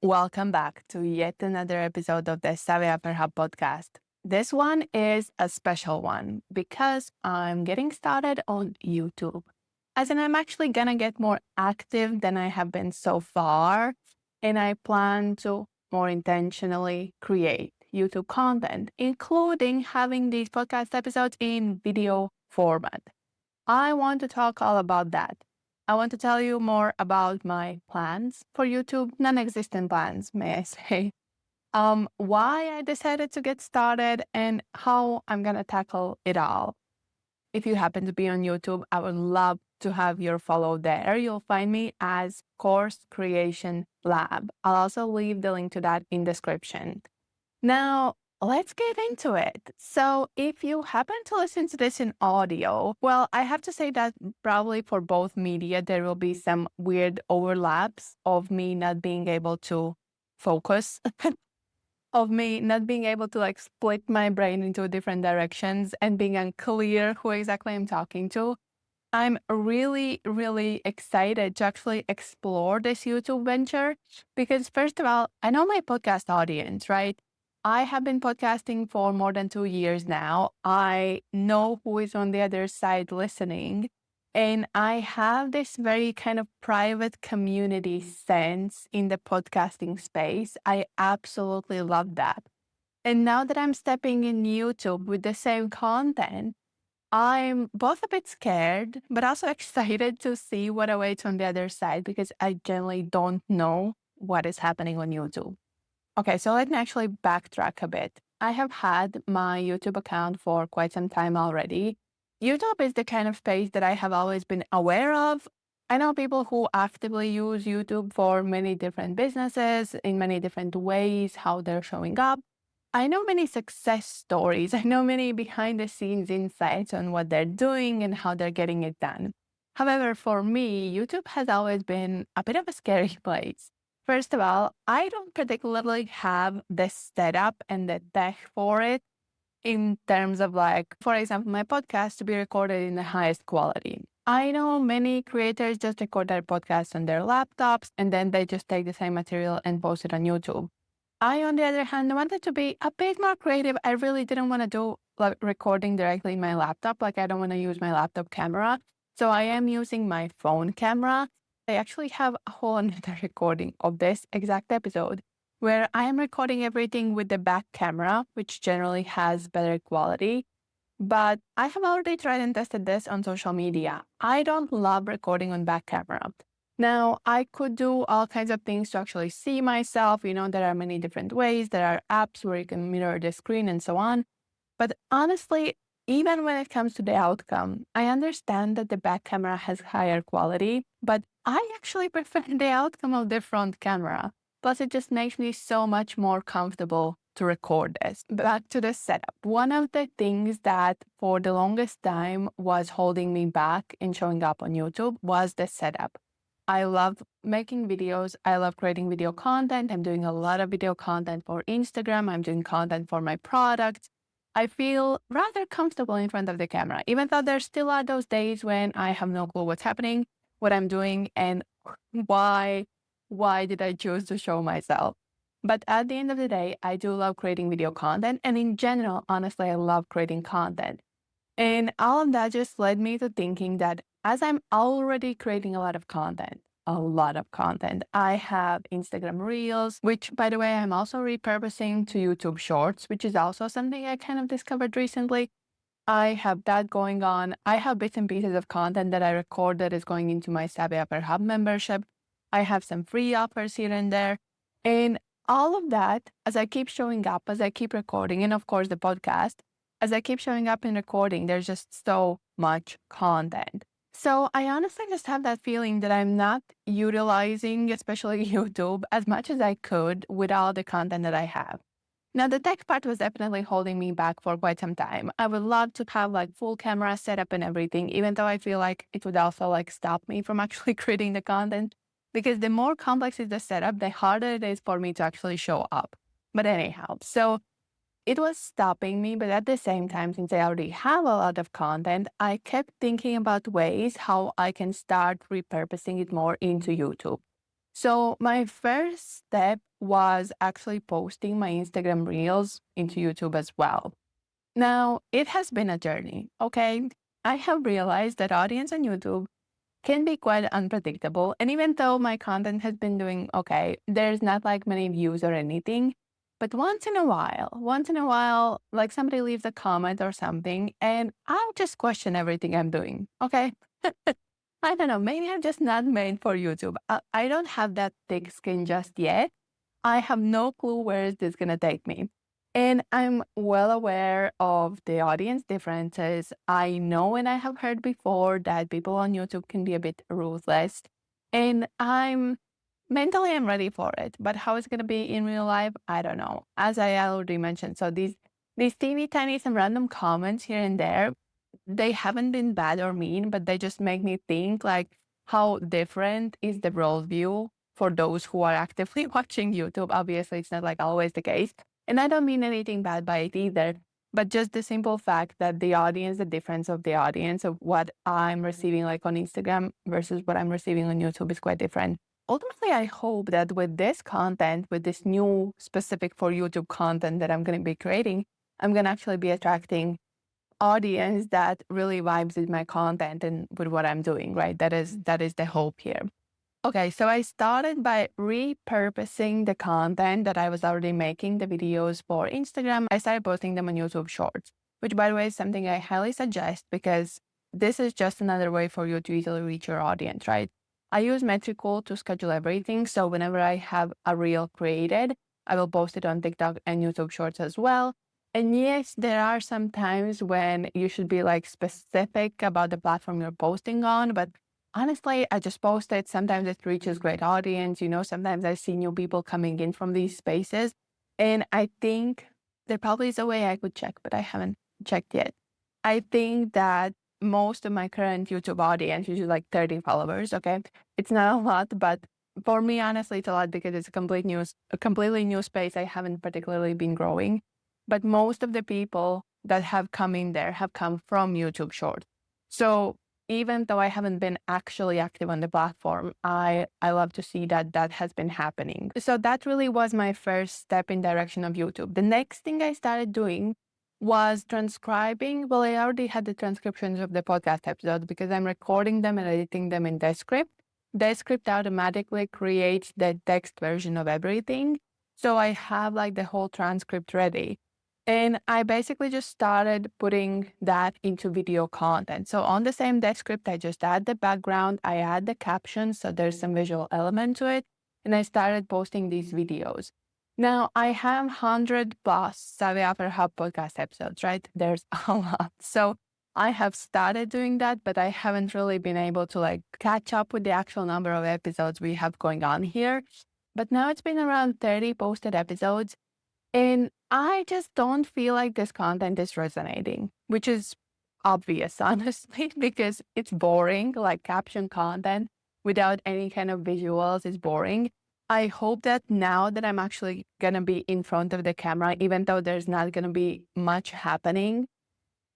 Welcome back to yet another episode of the Sabe Hub podcast. This one is a special one because I'm getting started on YouTube. As in, I'm actually gonna get more active than I have been so far, and I plan to more intentionally create YouTube content, including having these podcast episodes in video format. I want to talk all about that. I want to tell you more about my plans for YouTube, non existent plans, may I say, why I decided to get started, and how I'm going to tackle it all. If you happen to be on YouTube, I would love to have your follow there. You'll find me as Course Creation Lab. I'll also leave the link to that in description. Now, let's get into it. So, if you happen to listen to this in audio, well, I have to say that probably for both media, there will be some weird overlaps of me not being able to focus, of me not being able to like split my brain into different directions and being unclear who exactly I'm talking to. I'm really, really excited to actually explore this YouTube venture because, first of all, I know my podcast audience, right? I have been podcasting for more than 2 years now. I know who is on the other side listening. And I have this very kind of private community sense in the podcasting space. I absolutely love that. And now that I'm stepping in YouTube with the same content, I'm both a bit scared, but also excited to see what awaits on the other side because I generally don't know what is happening on YouTube. Okay, so let me actually backtrack a bit. I have had my YouTube account for quite some time already. YouTube is the kind of space that I have always been aware of. I know people who actively use YouTube for many different businesses in many different ways, how they're showing up. I know many success stories. I know many behind the scenes insights on what they're doing and how they're getting it done. However, for me, YouTube has always been a bit of a scary place. First of all, I don't particularly have the setup and the tech for it in terms of, like, for example, my podcast to be recorded in the highest quality. I know many creators just record their podcasts on their laptops and then they just take the same material and post it on YouTube. I, on the other hand, wanted to be a bit more creative. I really didn't want to do like recording directly in my laptop. Like, I don't want to use my laptop camera. So I am using my phone camera. I actually have a whole another recording of this exact episode where I am recording everything with the back camera, which generally has better quality. But I have already tried and tested this on social media. I don't love recording on back camera. Now, I could do all kinds of things to actually see myself. There are many different ways. There are apps where you can mirror the screen and so on. But honestly, even when it comes to the outcome, I understand that the back camera has higher quality, but I actually prefer the outcome of the front camera. Plus, it just makes me so much more comfortable to record this. Back to the setup. One of the things that for the longest time was holding me back in showing up on YouTube was the setup. I love making videos. I love creating video content. I'm doing a lot of video content for Instagram. I'm doing content for my products. I feel rather comfortable in front of the camera, even though there still are those days when I have no clue what's happening, what I'm doing, and why did I choose to show myself. But at the end of the day, I do love creating video content. And in general, honestly, I love creating content. And all of that just led me to thinking that as I'm already creating a lot of content, I have Instagram Reels, which, by the way, I'm also repurposing to YouTube Shorts, which is also something I kind of discovered recently. I have that going on. I have bits and pieces of content that I record that is going into my Sabe Hub membership. I have some free offers here and there. And all of that, as I keep showing up, as I keep recording, and of course the podcast, as I keep showing up and recording, there's just so much content. So I honestly just have that feeling that I'm not utilizing, especially YouTube, as much as I could with all the content that I have. Now, the tech part was definitely holding me back for quite some time. I would love to have like full camera setup and everything, even though I feel like it would also like stop me from actually creating the content. Because the more complex is the setup, the harder it is for me to actually show up. But anyhow, so it was stopping me, but at the same time, since I already have a lot of content, I kept thinking about ways how I can start repurposing it more into YouTube. So my first step was actually posting my Instagram reels into YouTube as well. Now, it has been a journey, okay? I have realized that audience on YouTube can be quite unpredictable. And even though my content has been doing okay, there's not like many views or anything. But once in a while, like somebody leaves a comment or something, and I'll just question everything I'm doing. Okay. I don't know. Maybe I'm just not made for YouTube. I don't have that thick skin just yet. I have no clue where is this going to take me. And I'm well aware of the audience differences. I know and I have heard before that people on YouTube can be a bit ruthless. And I'm ready for it. But how it's gonna be in real life, I don't know. As I already mentioned. So these teeny tiny some random comments here and there, they haven't been bad or mean, but they just make me think like how different is the worldview for those who are actively watching YouTube. Obviously, it's not like always the case. And I don't mean anything bad by it either, but just the simple fact that the audience, the difference of the audience of what I'm receiving like on Instagram versus what I'm receiving on YouTube is quite different. Ultimately, I hope that with this content, with this new specific for YouTube content that I'm going to be creating, I'm going to actually be attracting audience that really vibes with my content and with what I'm doing, right? That is the hope here. Okay, so I started by repurposing the content that I was already making, the videos for Instagram. I started posting them on YouTube Shorts, which by the way is something I highly suggest because this is just another way for you to easily reach your audience, right? I use Metricool to schedule everything. So whenever I have a reel created, I will post it on TikTok and YouTube Shorts as well. And yes, there are some times when you should be like specific about the platform you're posting on, but honestly, I just post it. Sometimes it reaches great audience. Sometimes I see new people coming in from these spaces. And I think there probably is a way I could check, but I haven't checked yet. I think that most of my current YouTube audience, which is like 30 followers, okay? It's not a lot, but for me, honestly, it's a lot because it's a completely new space. I haven't particularly been growing. But most of the people that have come in there have come from YouTube Shorts. So even though I haven't been actually active on the platform, I love to see that that has been happening. So that really was my first step in direction of YouTube. The next thing I started doing was transcribing. Well, I already had the transcriptions of the podcast episodes because I'm recording them and editing them in Descript. Descript automatically creates the text version of everything. So I have like the whole transcript ready. And I basically just started putting that into video content. So on the same Descript, I just add the background, I add the captions, so there's some visual element to it, and I started posting these videos. Now I have 100 plus Savvy After Hub podcast episodes, right? There's a lot. So I have started doing that, but I haven't really been able to like catch up with the actual number of episodes we have going on here. But now it's been around 30 posted episodes. And I just don't feel like this content is resonating, which is obvious, honestly, because it's boring, like caption content without any kind of visuals is boring. I hope that now that I'm actually going to be in front of the camera, even though there's not going to be much happening,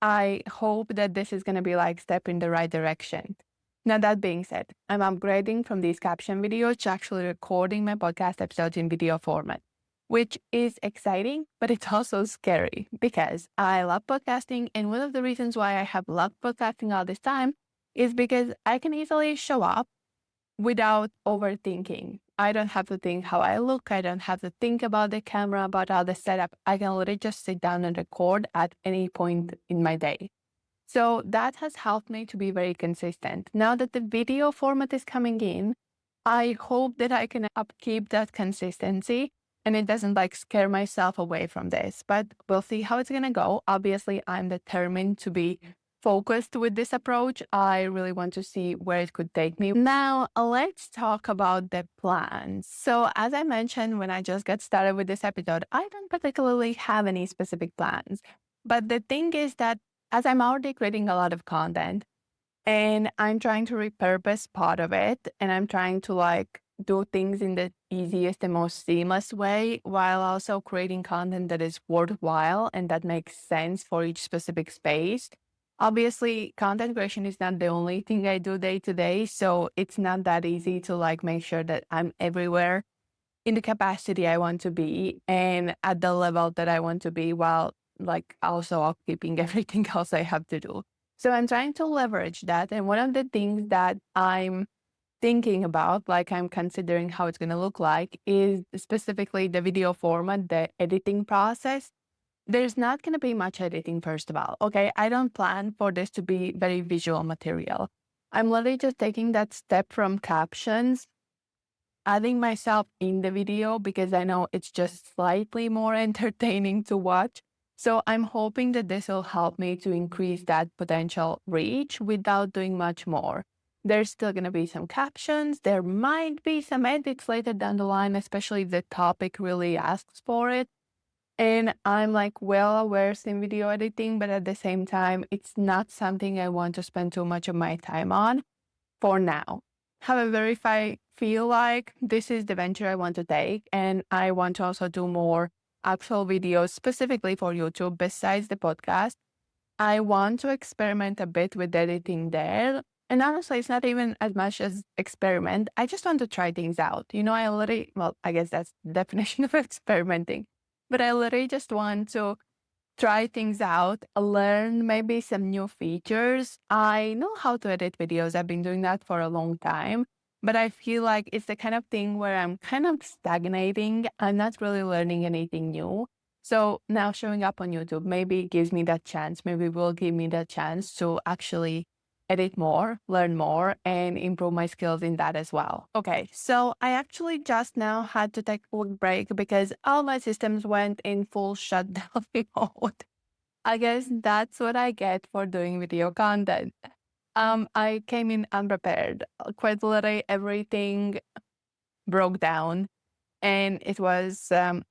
I hope that this is going to be like step in the right direction. Now, that being said, I'm upgrading from these caption videos to actually recording my podcast episodes in video format, which is exciting, but it's also scary because I love podcasting. And one of the reasons why I have loved podcasting all this time is because I can easily show up without overthinking. I don't have to think how I look. I don't have to think about the camera, about all the setup. I can literally just sit down and record at any point in my day. So that has helped me to be very consistent. Now that the video format is coming in, I hope that I can upkeep that consistency and it doesn't like scare myself away from this, but we'll see how it's going to go. Obviously, I'm determined to be focused with this approach. I really want to see where it could take me. Now, let's talk about the plans. So, as I mentioned when I just got started with this episode, I don't particularly have any specific plans. But the thing is that as I'm already creating a lot of content and I'm trying to repurpose part of it and I'm trying to like do things in the easiest and most seamless way while also creating content that is worthwhile and that makes sense for each specific space. Obviously, content creation is not the only thing I do day to day. So it's not that easy to like make sure that I'm everywhere in the capacity I want to be and at the level that I want to be while like also keeping everything else I have to do. So I'm trying to leverage that. And one of the things that I'm thinking about, like I'm considering how it's going to look like, is specifically the video format, the editing process. There's not going to be much editing, first of all. Okay. I don't plan for this to be very visual material. I'm literally just taking that step from captions, adding myself in the video because I know it's just slightly more entertaining to watch. So I'm hoping that this will help me to increase that potential reach without doing much more. There's still going to be some captions. There might be some edits later down the line, especially if the topic really asks for it. And I'm like well aware in video editing, but at the same time, it's not something I want to spend too much of my time on for now. However, if I feel like this is the venture I want to take and I want to also do more actual videos specifically for YouTube besides the podcast, I want to experiment a bit with editing there. And honestly, it's not even as much as experiment. I just want to try things out. I literally, well, I guess that's the definition of experimenting, but I literally just want to try things out, learn maybe some new features. I know how to edit videos. I've been doing that for a long time, but I feel like it's the kind of thing where I'm kind of stagnating. I'm not really learning anything new. So now showing up on YouTube maybe gives me that chance, maybe will give me that chance to actually edit more, learn more, and improve my skills in that as well. Okay, so I actually just now had to take a quick break because all my systems went in full shutdown mode. I guess that's what I get for doing video content. I came in unprepared. Quite literally everything broke down and it was a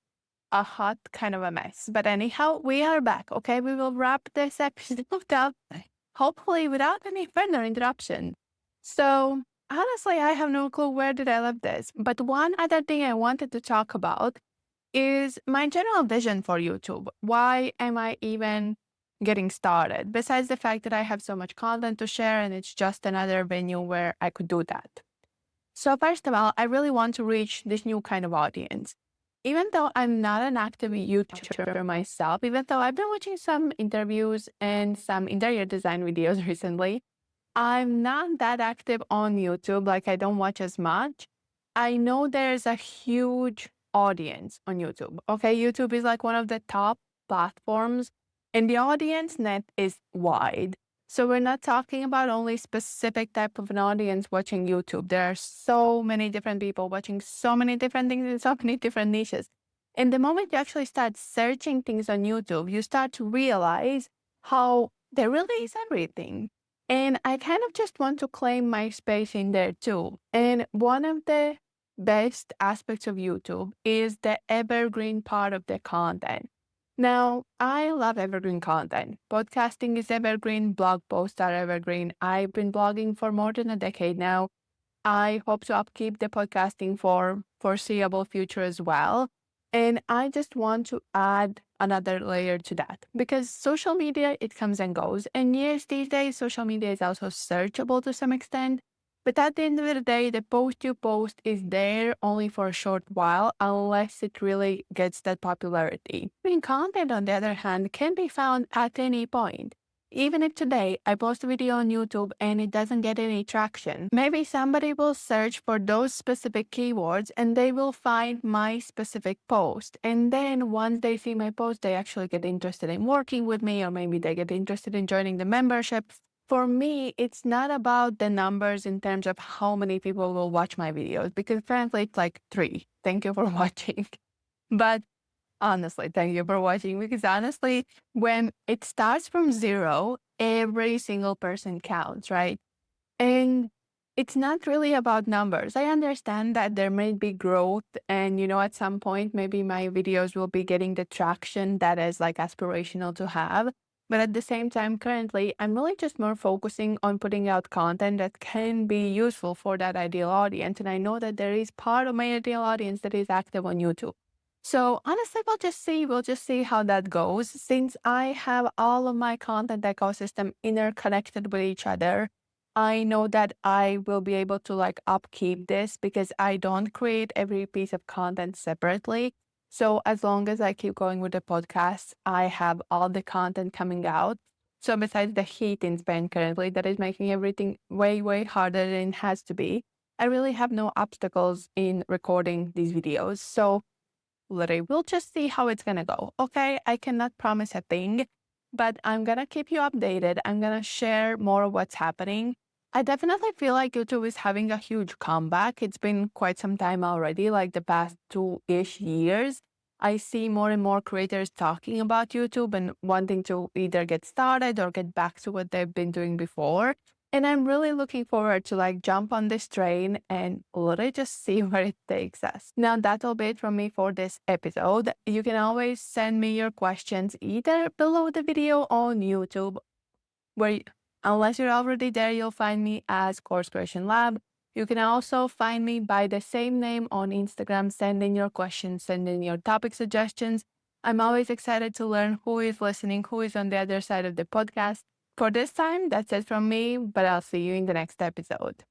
hot kind of a mess. But anyhow, we are back. Okay, we will wrap this episode up, hopefully without any further interruption. So honestly, I have no clue where did I leave this. But one other thing I wanted to talk about is my general vision for YouTube. Why am I even getting started? Besides the fact that I have so much content to share and it's just another venue where I could do that. So first of all, I really want to reach this new kind of audience. Even though I'm not an active YouTuber myself, even though I've been watching some interviews and some interior design videos recently, I'm not that active on YouTube. Like I don't watch as much. I know there's a huge audience on YouTube. Okay, YouTube is like one of the top platforms and the audience net is wide. So we're not talking about only specific type of an audience watching YouTube. There are so many different people watching so many different things in so many different niches. And the moment you actually start searching things on YouTube, you start to realize how there really is everything. And I kind of just want to claim my space in there too. And one of the best aspects of YouTube is the evergreen part of the content. Now, I love evergreen content. Podcasting is evergreen, blog posts are evergreen. I've been blogging for more than a decade now. I hope to upkeep the podcasting for foreseeable future as well. And I just want to add another layer to that because social media, it comes and goes. And yes, these days, social media is also searchable to some extent. But at the end of the day, the post you post is there only for a short while unless it really gets that popularity. Content, on the other hand, can be found at any point. Even if today I post a video on YouTube and it doesn't get any traction, maybe somebody will search for those specific keywords and they will find my specific post. And then once they see my post, they actually get interested in working with me, or maybe they get interested in joining the membership. For me, it's not about the numbers in terms of how many people will watch my videos, because frankly, it's like 3. Thank you for watching. But honestly, thank you for watching, because honestly, when it starts from 0, every single person counts, right? And it's not really about numbers. I understand that there may be growth and, at some point, maybe my videos will be getting the traction that is like aspirational to have. But at the same time, currently, I'm really just more focusing on putting out content that can be useful for that ideal audience. And I know that there is part of my ideal audience that is active on YouTube. So honestly, we'll just see how that goes. Since I have all of my content ecosystem interconnected with each other, I know that I will be able to like upkeep this because I don't create every piece of content separately. So as long as I keep going with the podcast, I have all the content coming out. So besides the heat in Spain currently that is making everything way, way harder than it has to be, I really have no obstacles in recording these videos. So literally, we'll just see how it's gonna go. Okay. I cannot promise a thing, but I'm gonna keep you updated. I'm gonna share more of what's happening. I definitely feel like YouTube is having a huge comeback. It's been quite some time already, like the past 2-ish years. I see more and more creators talking about YouTube and wanting to either get started or get back to what they've been doing before. And I'm really looking forward to like jump on this train and literally just see where it takes us. Now, that'll be it from me for this episode. You can always send me your questions either below the video on YouTube, where unless you're already there, you'll find me as Course Creation Lab. You can also find me by the same name on Instagram. Send in your questions, send in your topic suggestions. I'm always excited to learn who is listening, who is on the other side of the podcast. For this time, that's it from me, but I'll see you in the next episode.